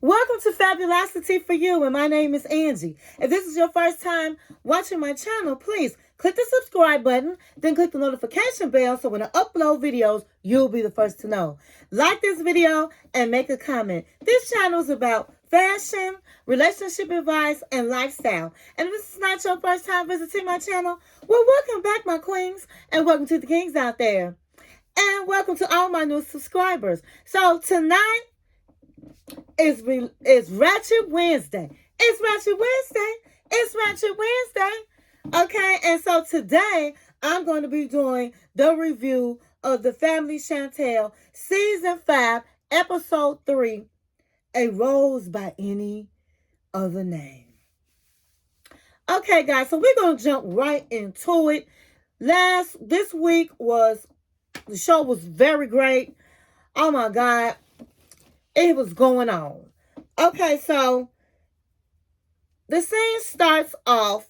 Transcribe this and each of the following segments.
Welcome to Fabulosity For You, and my name is Angie. If this is your first time watching my channel, please click the subscribe button, then click the notification bell so when I upload videos, you'll be the first to know. Like this video and make a comment. This channel is about fashion, relationship advice, and lifestyle. And if this is not your first time visiting my channel, well, welcome back, my queens, and welcome to the kings out there. And welcome to all my new subscribers. So tonight, it's Ratchet Wednesday. It's Ratchet Wednesday. It's Ratchet Wednesday. Okay, and so today I'm going to be doing the review of The Family Chantel Season 5, Episode 3, A Rose by Any Other Name. Okay, guys, so we're going to jump right into it. This week the show was very great. Oh my God. It was going on. Okay, so the scene starts off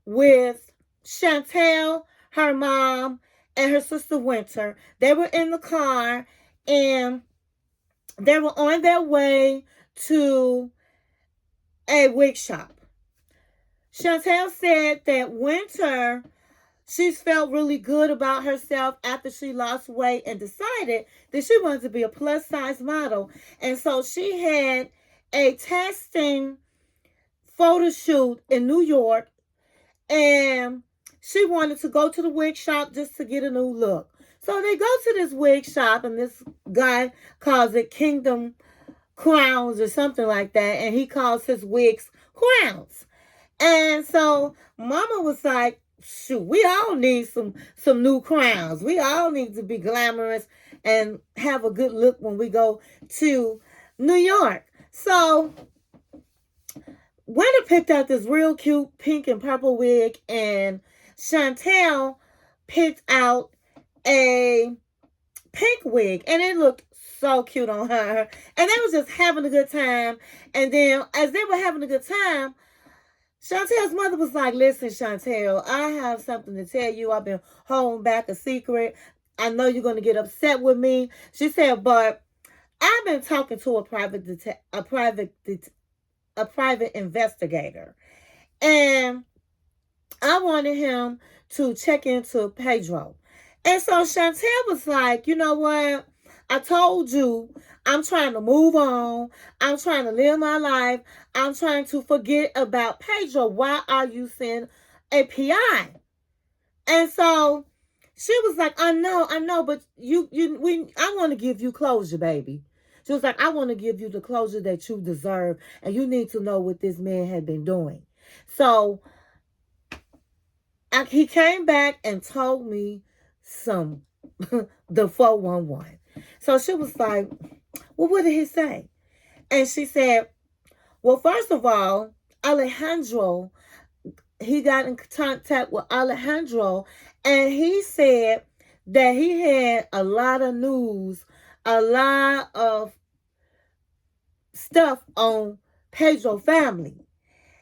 with Chantel, her mom, and her sister Winter. They were in the car and they were on their way to a wig shop. Chantel said that Winter, she felt really good about herself after she lost weight and decided that she wanted to be a plus-size model. And so she had a casting photo shoot in New York, and she wanted to go to the wig shop just to get a new look. So they go to this wig shop, and this guy calls it Kingdom Crowns or something like that, and he calls his wigs crowns. And so Mama was like, shoot, we all need some new crowns. We all need to be glamorous and have a good look when we go to New York. So Winter picked out this real cute pink and purple wig, and Chantel picked out a pink wig, and it looked so cute on her. And they was just having a good time. And then as they were having a good time, Chantel's mother was like, listen, Chantel, I have something to tell you. I've been holding back a secret. I know you're going to get upset with me. She said, but I've been talking to a private investigator. And I wanted him to check into Pedro. And so Chantel was like, you know what? I told you I'm trying to move on. I'm trying to live my life. I'm trying to forget about Pedro. Why are you sending a PI? And so she was like, I know, but I want to give you closure, baby. She was like, I want to give you the closure that you deserve, and you need to know what this man had been doing. So he came back and told me the 411. So she was like, well, what did he say? And she said, well, first of all, Alejandro, he got in contact with Alejandro, and he said that he had a lot of news, a lot of stuff on Pedro family.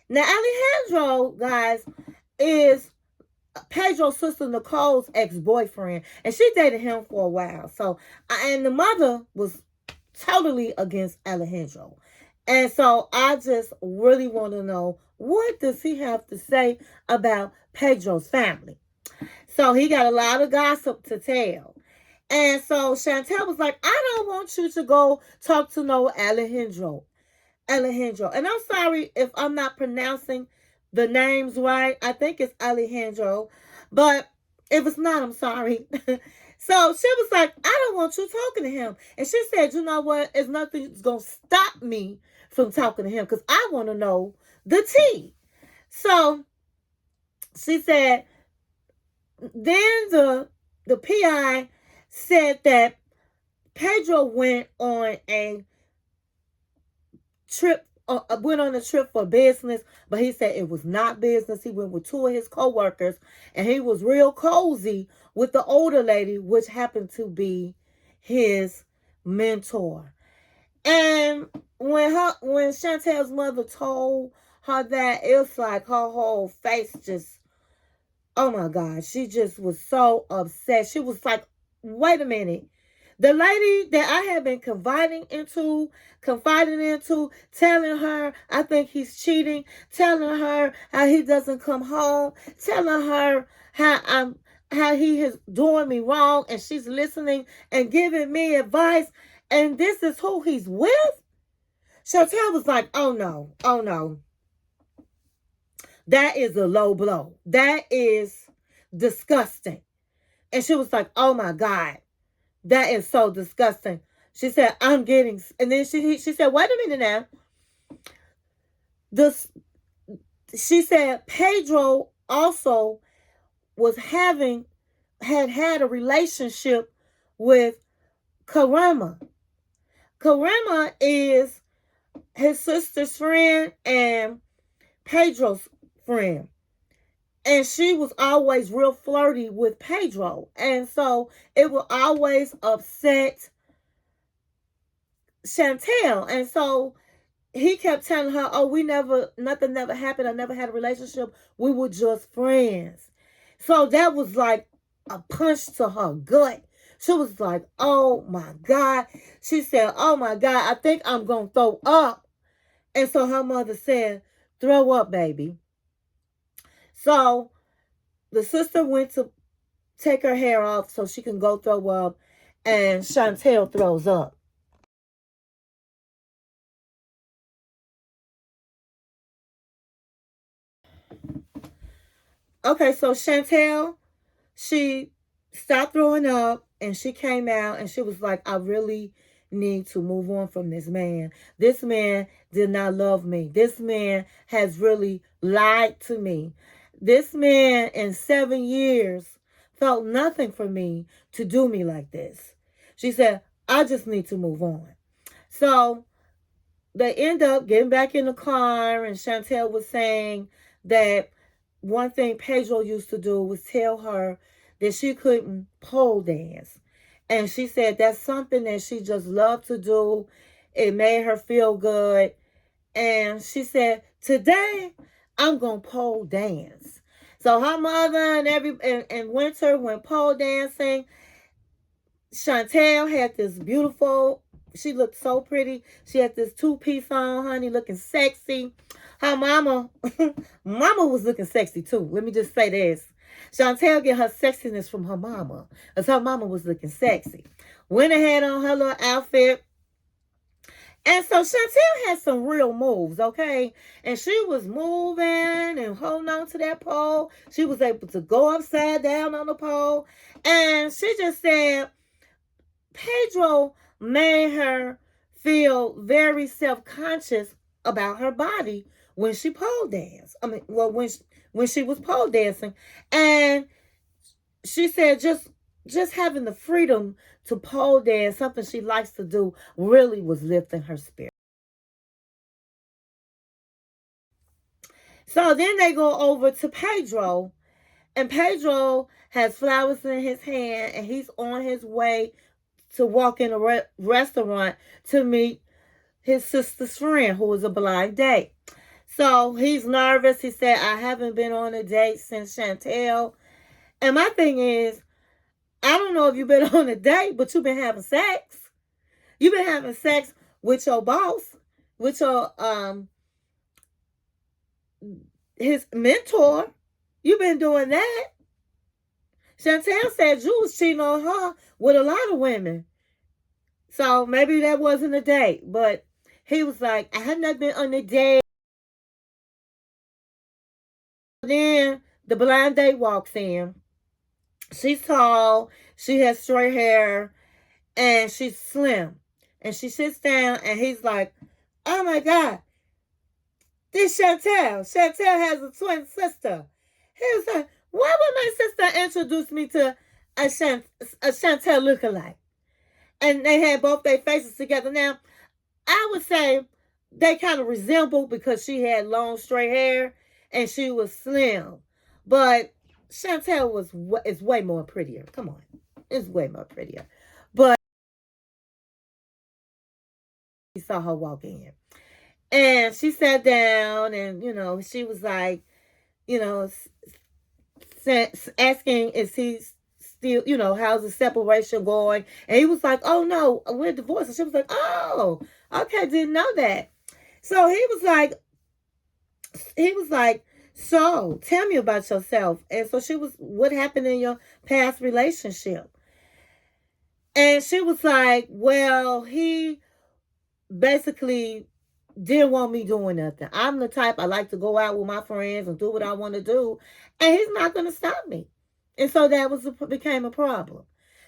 Now, Alejandro, guys, is Pedro's sister Nicole's ex-boyfriend, and she dated him for a while. So, and the mother was totally against Alejandro. And so I just really want to know, what does he have to say about Pedro's family? So he got a lot of gossip to tell. And so Chantel was like, I don't want you to go talk to no Alejandro. And I'm sorry if I'm not pronouncing the names right. I think it's Alejandro. But if it's not, I'm sorry. So she was like, I don't want you talking to him. And she said, you know what? There's nothing that's going to stop me from talking to him, because I want to know the tea. So she said, then the PI said that Pedro went on a trip for business, but he said it was not business. He went with two of his co-workers, and he was real cozy with the older lady, which happened to be his mentor. And when Chantel's mother told her that, it was like her whole face just, oh my God, she just was so upset. She was like, wait a minute. The lady that I have been confiding into, telling her I think he's cheating, telling her how he doesn't come home, telling her how he is doing me wrong, and she's listening and giving me advice, and this is who he's with. Chantel was like, oh no, oh no. That is a low blow. That is disgusting. And she was like, oh my God, that is so disgusting. She said, I'm getting, and then she said, wait a minute now. This, she said, Pedro also had a relationship with Karama. Karama is his sister's friend and Pedro's friend. And she was always real flirty with Pedro. And so it would always upset Chantel. And so he kept telling her, oh, nothing never happened. I never had a relationship. We were just friends. So that was like a punch to her gut. She was like, oh my God. She said, oh my God, I think I'm going to throw up. And so her mother said, throw up, baby. So the sister went to take her hair off so she can go throw up, and Chantel throws up. Okay, so Chantel, she stopped throwing up and she came out and she was like, I really need to move on from this man. This man did not love me. This man has really lied to me. This man in 7 years felt nothing for me to do me like this. She said, I just need to move on. So they end up getting back in the car, and Chantel was saying that one thing Pedro used to do was tell her that she couldn't pole dance. And she said that's something that she just loved to do. It made her feel good. And she said, today I'm going to pole dance. So her mother and Winter went pole dancing. Chantel had this beautiful, she looked so pretty. She had this 2-piece on, honey, looking sexy. Her mama, mama was looking sexy too. Let me just say this. Chantel get her sexiness from her mama, because her mama was looking sexy. Went ahead on her little outfit. And so Chantel had some real moves, okay? And she was moving and holding on to that pole. She was able to go upside down on the pole. And she just said, Pedro made her feel very self-conscious about her body when she pole danced. When she was pole dancing. And she said just having the freedom to pole dance, something she likes to do, really was lifting her spirit. So then they go over to Pedro, and Pedro has flowers in his hand, and he's on his way to walk in a restaurant to meet his sister's friend, who was a blind date. So he's nervous. He said, I haven't been on a date since Chantel. And my thing is, I don't know if you've been on a date, but you've been having sex. You've been having sex with your boss, with your his mentor. You've been doing that. Chantel said you was cheating on her with a lot of women. So maybe that wasn't a date. But he was like, I have not been on a date. Then the blind date walks in. She's tall. She has straight hair. And she's slim. And she sits down and he's like, oh my God, this Chantel. Chantel has a twin sister. He was like, why would my sister introduce me to a Chantel lookalike? And they had both their faces together. Now, I would say they kind of resembled because she had long straight hair and she was slim. But Chantel is way more prettier. Come on. It's way more prettier. But he saw her walk in. And she sat down and, she was like, asking, is he still, how's the separation going? And he was like, oh no, we're divorced. And she was like, oh, okay, didn't know that. So he was like, so tell me about yourself. And so what happened in your past relationship? And she was like, well, he basically didn't want me doing nothing. I'm the type, I like to go out with my friends and do what I want to do. And he's not going to stop me. And so became a problem.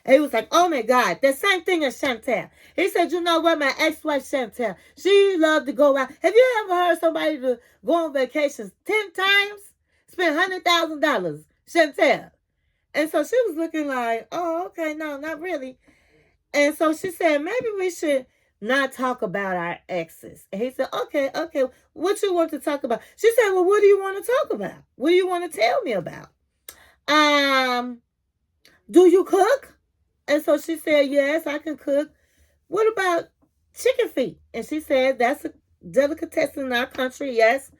And he was like, oh my God, the same thing as Chantel. He said, you know what, my ex-wife Chantel, she loved to go out. Have you ever heard somebody to go on vacations 10 times? Spend $100,000, Chantel. And so she was looking like, oh, okay, no, not really. And so she said, maybe we should not talk about our exes. And he said, okay, what you want to talk about? She said, well, what do you want to talk about? What do you want to tell me about? Do you cook? And so she said, yes, I can cook. What about chicken feet? And she said, that's a delicatessen in our country. Yes,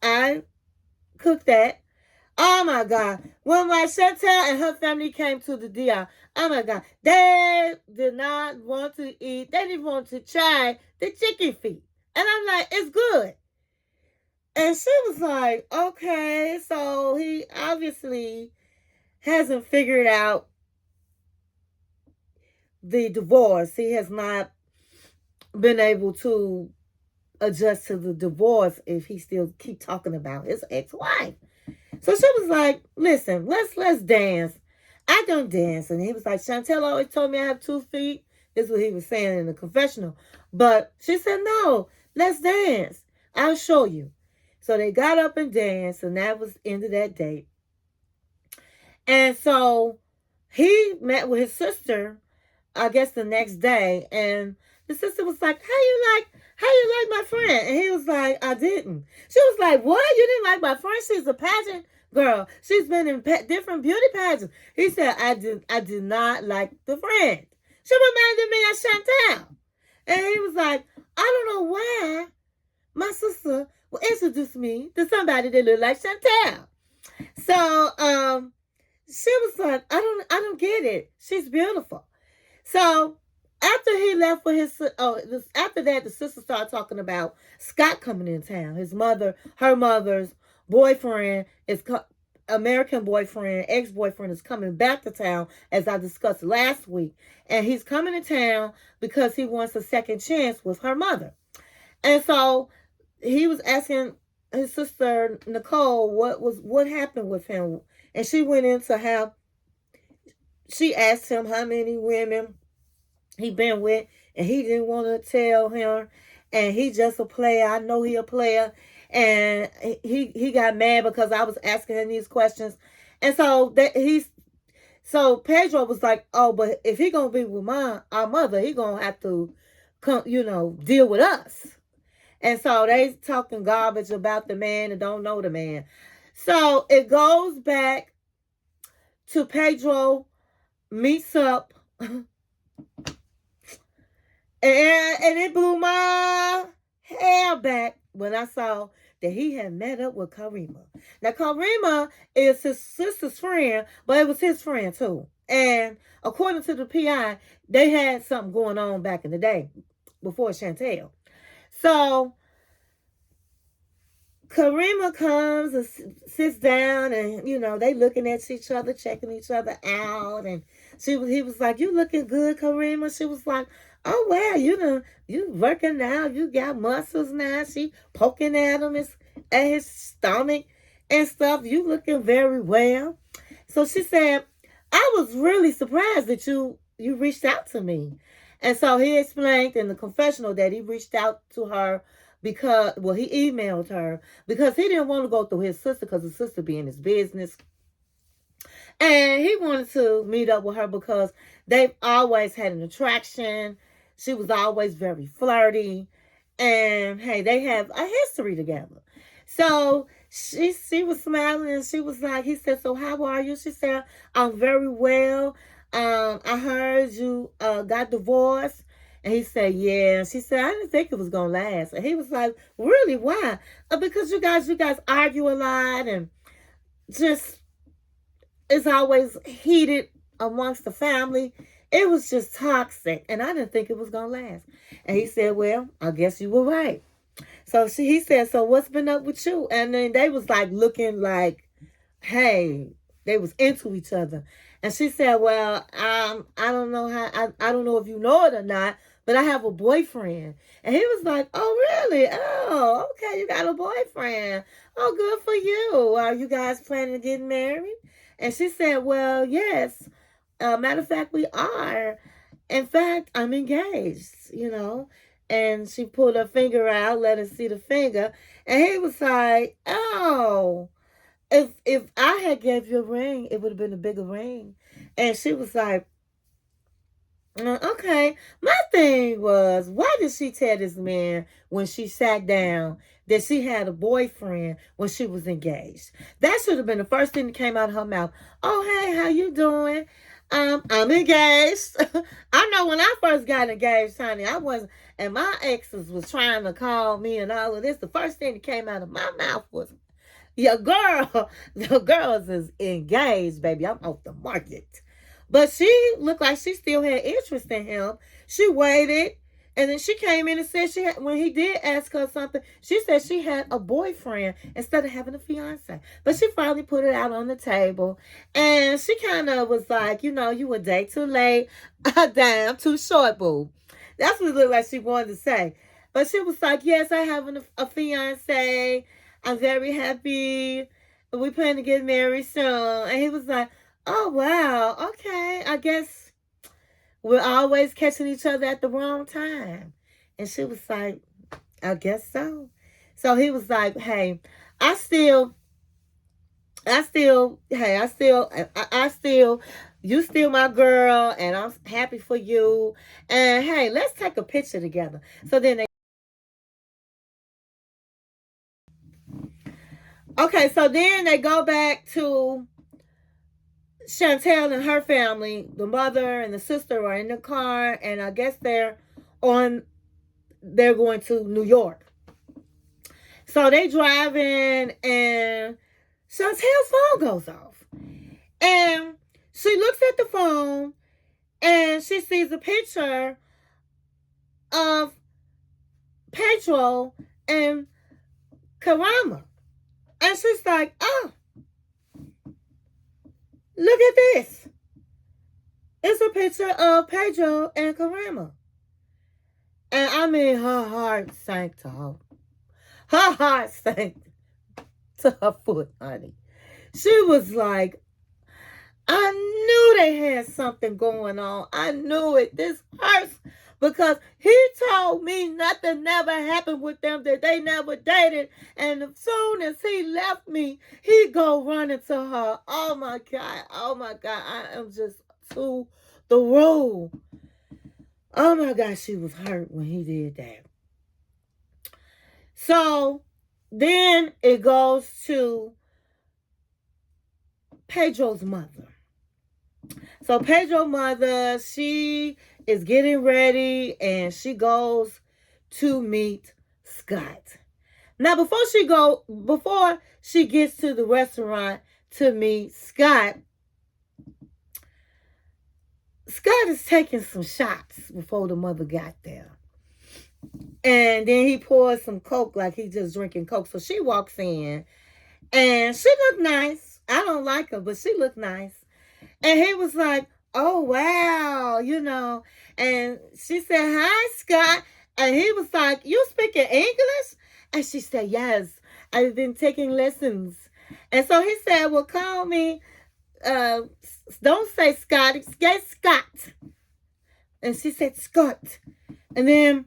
I cook that. Oh my God. When my Chantel and her family came to the DR, oh my God, they did not want to eat. They didn't want to try the chicken feet. And I'm like, it's good. And she was like, okay, so he obviously hasn't figured out the divorce. He has not been able to adjust to the divorce if he still keep talking about his ex-wife. So she was like, listen, let's dance. I don't dance. And he was like, Chantel always told me I have 2 feet. This is what he was saying in the confessional. But she said, no, let's dance. I'll show you. So they got up and danced, and that was the end of that date. And so he met with his sister, I guess the next day, and the sister was like, how you like my friend? And he was like, I didn't. She was like, what? You didn't like my friend? She's a pageant girl. She's been in different beauty pageants. He said, I did not like the friend. She reminded me of Chantel. And he was like, I don't know why my sister will introduce me to somebody that look like Chantel. So she was like, I don't get it. She's beautiful. So after he left with after that, the sister started talking about Scott coming in town. Her mother's boyfriend American boyfriend, ex-boyfriend is coming back to town, as I discussed last week. And he's coming to town because he wants a second chance with her mother. And so he was asking his sister, Nicole, what happened with him. And she went into she asked him how many women he been with, and he didn't want to tell her, and he just a player. I know he a player, and he got mad because I was asking him these questions, and so Pedro was like, oh, but if he gonna be with our mother, he gonna have to come, deal with us. And so they talking garbage about the man and don't know the man. So it goes back to Pedro meets up. And it blew my hair back when I saw that he had met up with Karima. Now, Karima is his sister's friend, but it was his friend too. And according to the PI, they had something going on back in the day before Chantel. So Karima comes and sits down, and they looking at each other, checking each other out, and he was like, "You looking good, Karima." She was like, "Oh wow, you working now, you got muscles now." She poking at him at his stomach and stuff. You looking very well. So she said, "I was really surprised that you reached out to me." And so he explained in the confessional that he reached out to her because, he emailed her because he didn't want to go through his sister because his sister be in his business. And he wanted to meet up with her because they've always had an attraction. She was always very flirty. And, hey, they have a history together. So she was smiling, and she was like, he said, "So how are you?" She said, "I'm very well. I heard you got divorced." And he said, "Yeah." And she said, "I didn't think it was going to last." And he was like, "Really? Why?" Because you guys argue a lot, and just it's always heated amongst the family, it was just toxic. And I didn't think it was going to last. And he said, well, I guess you were right. So he said, so what's been up with you? And then they was like looking like, hey, they was into each other. And she said, well, I don't know how, I don't know if you know it or not, but I have a boyfriend. And he was like, oh, really? Oh, okay, you got a boyfriend. Oh, good for you. Are you guys planning to get married? And she said, well, yes. Matter of fact, we are. In fact, I'm engaged. And she pulled her finger out, let us see the finger. And he was like, oh, if I had gave you a ring, it would have been a bigger ring. And she was like, okay. My thing was, why did she tell this man when she sat down that she had a boyfriend when she was engaged? That should have been the first thing that came out of her mouth. Oh, hey, how you doing? I'm engaged. I know when I first got engaged, honey, I wasn't, and my exes was trying to call me and all of this. The first thing that came out of my mouth was, your girl, the girls is engaged, baby. I'm off the market. But she looked like she still had interest in him. She waited. And then she came in and said when he did ask her something, she said she had a boyfriend instead of having a fiance. But she finally put it out on the table. And she kind of was like, you a day too late. Damn, too short, boo. That's what it looked like she wanted to say. But she was like, yes, I have a fiance. I'm very happy. We plan to get married soon. And he was like, oh, wow. Okay. I guess we're always catching each other at the wrong time. And she was like, I guess so. So he was like, hey, I still, you still my girl, and I'm happy for you. And hey, let's take a picture together. So then they go back to Chantel and her family. The mother and the sister are in the car, and I guess they're going to New York. So they driving, and Chantel's phone goes off. And she looks at the phone, and she sees a picture of Pedro and Karama. And she's like, oh, look at this. It's a picture of Pedro and Karama. And I mean, her heart sank to her. Her heart sank to her foot, honey. She was like, I knew they had something going on. I knew it. This hurts because he told me nothing never happened with them, that they never dated. And as soon as he left me, he go running to her. Oh my God. Oh my God. I am just to the roof. Oh my God. She was hurt when he did that. So then it goes to Pedro's mother. So Pedro's mother, she is getting ready and she goes to meet Scott. Now before she gets to the restaurant to meet Scott, Scott is taking some shots before the mother got there. And then he pours some Coke like he's just drinking Coke. So she walks in and she looked nice. I don't like her, but she looked nice. And he was like, oh, wow, And she said, hi, Scott. And he was like, you speaking English? And she said, yes, I've been taking lessons. And so he said, well, call me, don't say Scott, say Scott. And she said, Scott. And then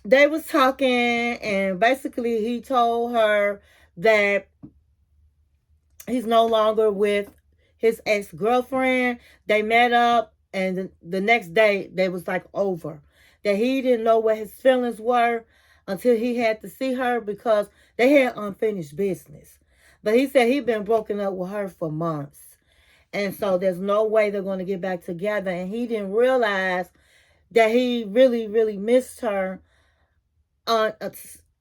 they was talking, and basically he told her that he's no longer with his ex-girlfriend. They met up, and the next day they was like over. That he didn't know what his feelings were until he had to see her because they had unfinished business. But he said he'd been broken up with her for months. And so there's no way they're going to get back together. And he didn't realize that he really, really missed her.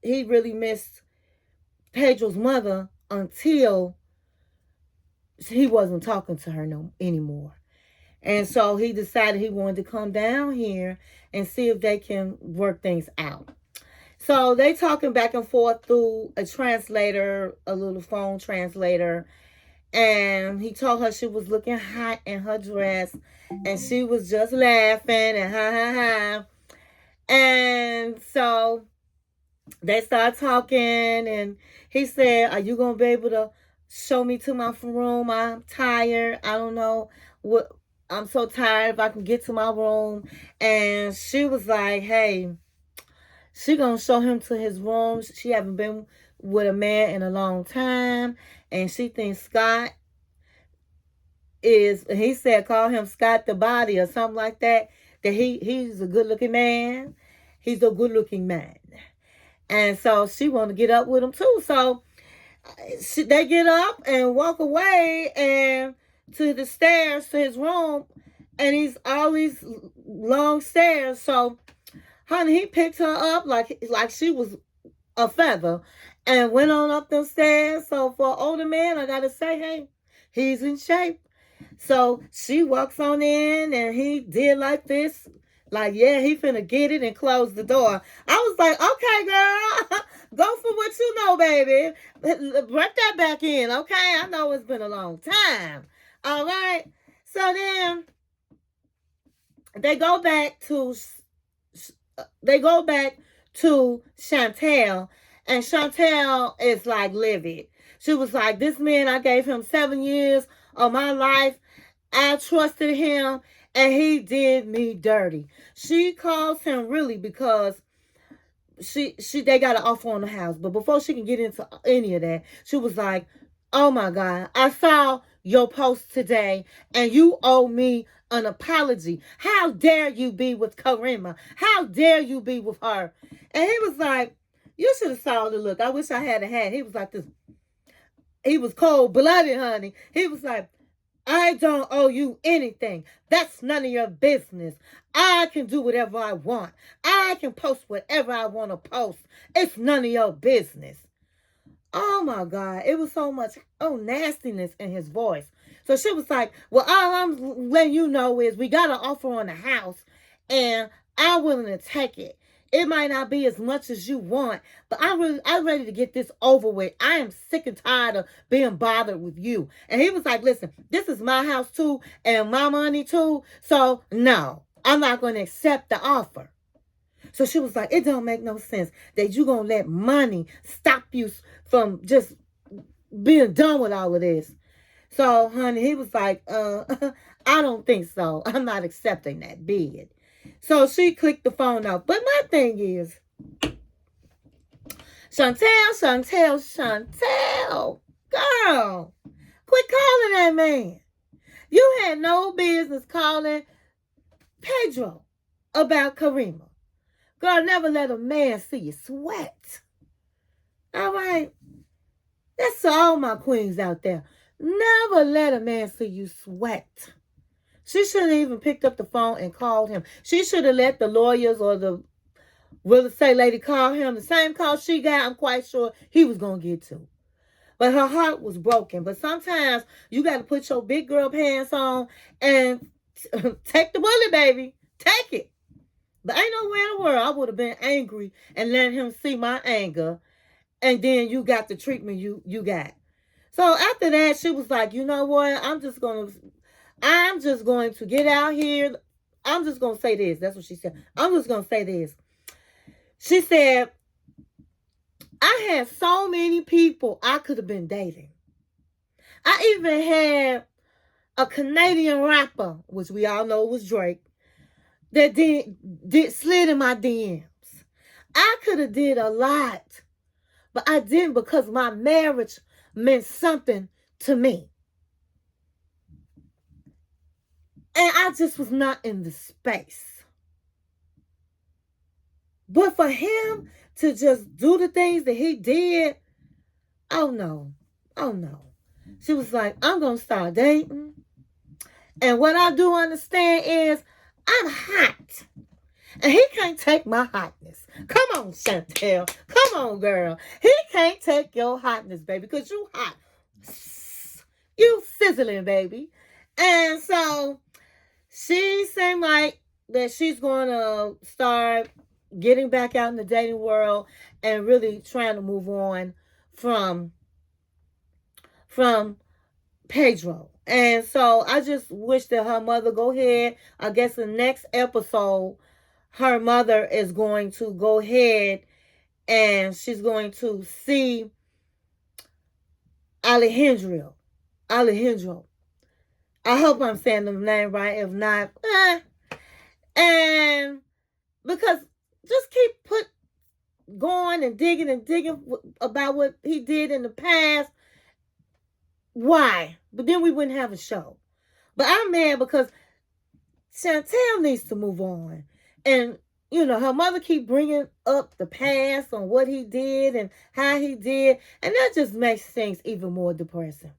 He really missed Pedro's mother until he wasn't talking to her anymore. And so he decided he wanted to come down here and see if they can work things out. So they talking back and forth through a translator, a little phone translator. And he told her she was looking hot in her dress. And she was just laughing and ha ha ha. And so they started talking. And he said, are you going to be able to show me to my room? I'm tired. I don't know what. I'm so tired if I can get to my room. And she was like, hey, she gonna show him to his room. She haven't been with a man in a long time. And she thinks Scott is, he said, call him Scott the Body or something like that. That he's a good looking man. He's a good looking man. And so she want to get up with him too. So they get up and walk away and to the stairs to his room. And he's all these long stairs. So, honey, he picked her up like she was a feather and went on up them stairs. So for an older man, I got to say, hey, he's in shape. So she walks on in and he did like this. Like, yeah, he finna get it and close the door. I was like, okay, girl, go for what you know, baby. Break that back in, okay? I know it's been a long time. All right. So then they go back to Chantel, and Chantel is like livid. She was like, this man, I gave him 7 years of my life. I trusted him, and he did me dirty. She calls him really because they got an offer on the house. But before she can get into any of that, she was like, oh my God, I saw your post today and you owe me an apology. How dare you be with Karima? How dare you be with her? And he was like, you should have saw the look. I wish I had a hat. He was like this. He was cold-blooded, honey. He was like, I don't owe you anything. That's none of your business. I can do whatever I want. I can post whatever I want to post. It's none of your business. Oh my God. It was so much nastiness in his voice. So she was like, well, all I'm letting you know is we got an offer on the house and I'm willing to take it. It might not be as much as you want, but I'm ready to get this over with. I am sick and tired of being bothered with you. And he was like, listen, this is my house too and my money too. So no, I'm not going to accept the offer. So she was like, it don't make no sense that you're going to let money stop you from just being done with all of this. So, honey, he was like, I don't think so. I'm not accepting that bid. So she clicked the phone off. But my thing is, Chantel, girl, quit calling that man. You had no business calling Pedro about Karima. Girl, never let a man see you sweat. All right? That's to all my queens out there. Never let a man see you sweat. She should have even picked up the phone and called him. She should have let the lawyers or the real estate lady call him. The same call she got, I'm quite sure he was going to get to. But her heart was broken. But sometimes you got to put your big girl pants on and take the bullet, baby. Take it. But ain't nowhere in the world I would have been angry and let him see my anger. And then you got the treatment you got. So after that, she was like, you know what? I'm just going to get out here. I'm just going to say this. That's what she said. I'm just going to say this. She said, I had so many people I could have been dating. I even had a Canadian rapper, which we all know was Drake, that did slid in my DMs. I could have did a lot, but I didn't because my marriage meant something to me. And I just was not in the space. But for him to just do the things that he did, oh no. She was like, I'm going to start dating. And what I do understand is I'm hot. And he can't take my hotness. Come on, Chantel. Come on, girl. He can't take your hotness, baby, because you hot. You sizzling, baby. And so She seemed like that she's going to start getting back out in the dating world and really trying to move on from from Pedro. And so I just wish that her mother go ahead. I guess the next episode, her mother is going to go ahead and she's going to see Alejandro. Alejandro. I hope I'm saying the name right. If not, And because just keep going and digging about what he did in the past. Why? But then we wouldn't have a show. But I'm mad because Chantel needs to move on. And, her mother keep bringing up the past on what he did and how he did. And that just makes things even more depressing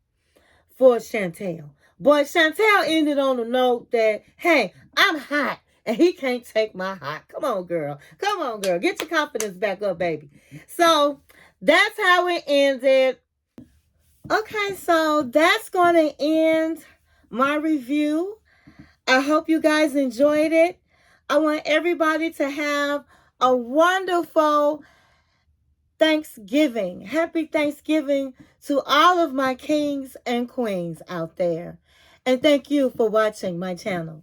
for Chantel. But Chantel ended on the note that, hey, I'm hot and he can't take my hot. Come on, girl. Come on, girl. Get your confidence back up, baby. So that's how it ended. Okay, so that's going to end my review. I hope you guys enjoyed it. I want everybody to have a wonderful Thanksgiving. Happy Thanksgiving to all of my kings and queens out there. And thank you for watching my channel.